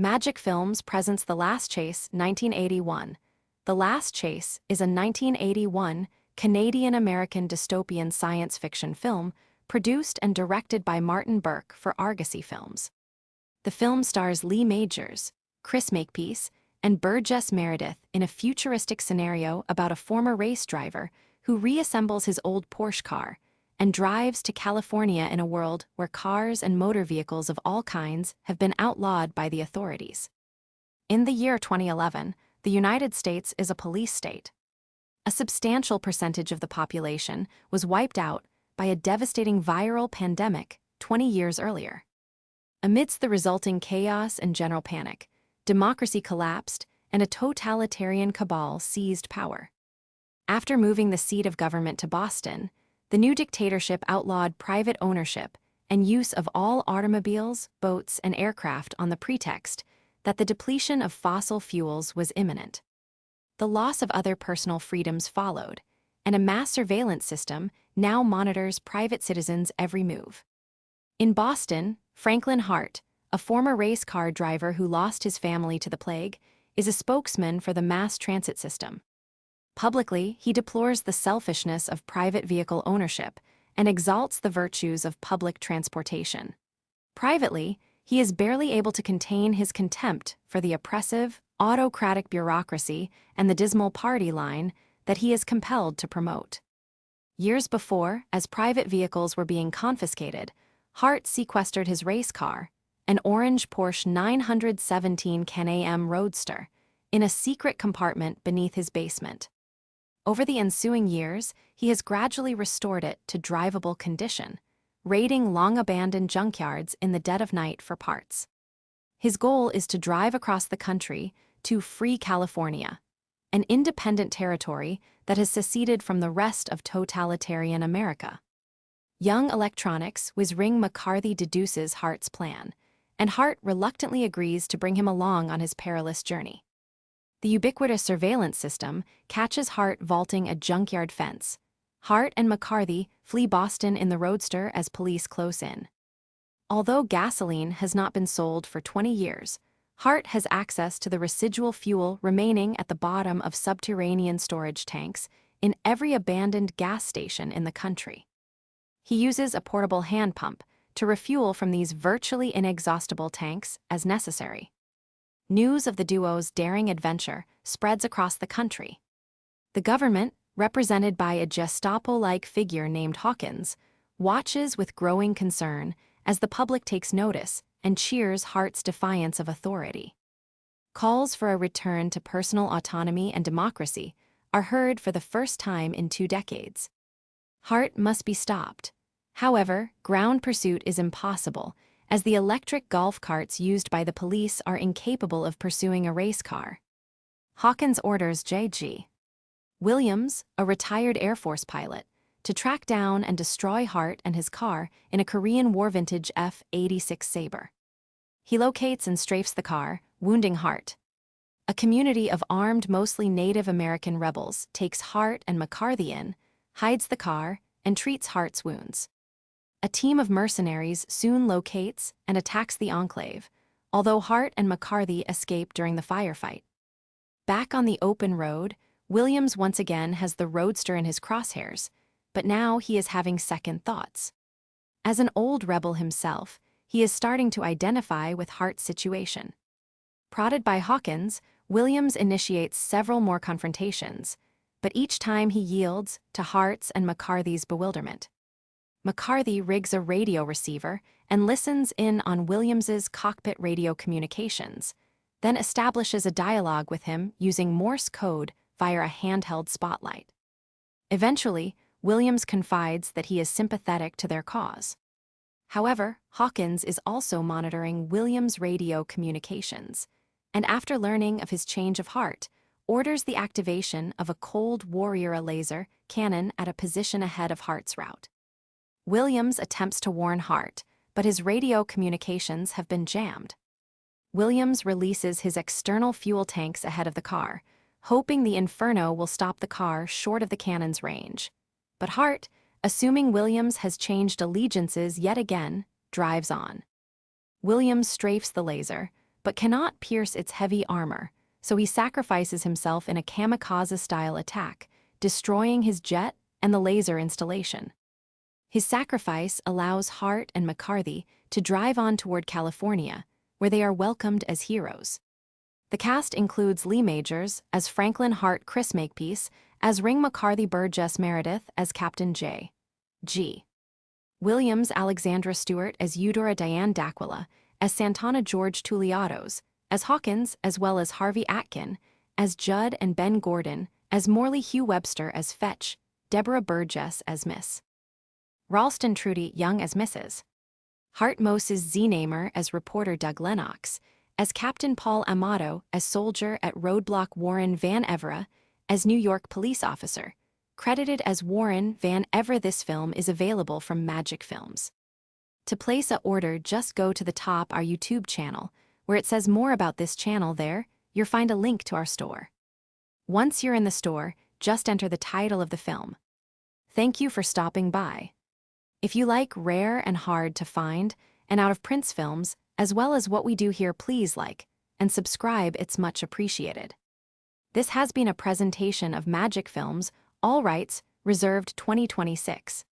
MagicFilms presents The Last Chase, 1981. The Last Chase is a 1981 Canadian-American dystopian science fiction film produced and directed by Martyn Burke for Argosy Films. The film stars Lee Majors, Chris Makepeace, and Burgess Meredith in a futuristic scenario about a former race driver who reassembles his old Porsche car and drives to California in a world where cars and motor vehicles of all kinds have been outlawed by the authorities. In the year 2011, the United States is a police state. A substantial percentage of the population was wiped out by a devastating viral pandemic 20 years earlier. Amidst the resulting chaos and general panic, democracy collapsed and a totalitarian cabal seized power. After moving the seat of government to Boston, the new dictatorship outlawed private ownership and use of all automobiles, boats, and aircraft on the pretext that the depletion of fossil fuels was imminent. The loss of other personal freedoms followed, and a mass surveillance system now monitors private citizens' every move. In Boston, Franklin Hart, a former race car driver who lost his family to the plague, is a spokesman for the mass transit system. Publicly, he deplores the selfishness of private vehicle ownership and exalts the virtues of public transportation. Privately, he is barely able to contain his contempt for the oppressive, autocratic bureaucracy and the dismal party line that he is compelled to promote. Years before, as private vehicles were being confiscated, Hart sequestered his race car, an orange Porsche 917 Can-Am Roadster, in a secret compartment beneath his basement. Over the ensuing years, he has gradually restored it to drivable condition, raiding long-abandoned junkyards in the dead of night for parts. His goal is to drive across the country to free California, an independent territory that has seceded from the rest of totalitarian America. Young electronics whiz Ring McCarthy deduces Hart's plan, and Hart reluctantly agrees to bring him along on his perilous journey. The ubiquitous surveillance system catches Hart vaulting a junkyard fence. Hart and McCarthy flee Boston in the Roadster as police close in. Although gasoline has not been sold for 20 years, Hart has access to the residual fuel remaining at the bottom of subterranean storage tanks in every abandoned gas station in the country. He uses a portable hand pump to refuel from these virtually inexhaustible tanks as necessary. News of the duo's daring adventure spreads across the country. The government, represented by a Gestapo-like figure named Hawkins, watches with growing concern as the public takes notice and cheers Hart's defiance of authority. Calls for a return to personal autonomy and democracy are heard for the first time in 2 decades. Hart must be stopped. However, ground pursuit is impossible, as the electric golf carts used by the police are incapable of pursuing a race car. Hawkins orders J.G. Williams, a retired Air Force pilot, to track down and destroy Hart and his car in a Korean War vintage F-86 Sabre. He locates and strafes the car, wounding Hart. A community of armed, mostly Native American rebels takes Hart and McCarthy in, hides the car, and treats Hart's wounds. A team of mercenaries soon locates and attacks the enclave, although Hart and McCarthy escape during the firefight. Back on the open road, Williams once again has the Roadster in his crosshairs, but now he is having second thoughts. As an old rebel himself, he is starting to identify with Hart's situation. Prodded by Hawkins, Williams initiates several more confrontations, but each time he yields to Hart's and McCarthy's bewilderment. McCarthy rigs a radio receiver and listens in on Williams's cockpit radio communications, then establishes a dialogue with him using Morse code via a handheld spotlight. Eventually, Williams confides that he is sympathetic to their cause. However, Hawkins is also monitoring Williams' radio communications, and after learning of his change of heart, orders the activation of a Cold Warrior laser cannon at a position ahead of Hart's route. Williams attempts to warn Hart, but his radio communications have been jammed. Williams releases his external fuel tanks ahead of the car, hoping the inferno will stop the car short of the cannon's range. But Hart, assuming Williams has changed allegiances yet again, drives on. Williams strafes the laser, but cannot pierce its heavy armor, so he sacrifices himself in a kamikaze-style attack, destroying his jet and the laser installation. His sacrifice allows Hart and McCarthy to drive on toward California, where they are welcomed as heroes. The cast includes Lee Majors as Franklin Hart Chris Makepeace, as Ring McCarthy Burgess Meredith as Captain J.G. Williams Alexandra Stewart as Eudora Diane D'Aquila, as Santana George Tuliados, as Hawkins, as well as Harvey Atkin, as Judd and Ben Gordon, as Morley Hugh Webster as Fetch, Deborah Burgess as Miss Ralston Trudy Young as Mrs. Hart Moses Z. Namer as reporter Doug Lennox, as Captain Paul Amato as soldier at Roadblock Warren Van Evera, as New York police officer, credited as Warren Van Evera. This film is available from MagicFilms. To place a order, just go to the top our YouTube channel, where it says more about this channel. There, you'll find a link to our store. Once you're in the store, just enter the title of the film. Thank you for stopping by. If you like rare and hard to find and out-of-print films, as well as what we do here, please like and subscribe, it's much appreciated. This has been a presentation of MagicFilms, all rights reserved 2026.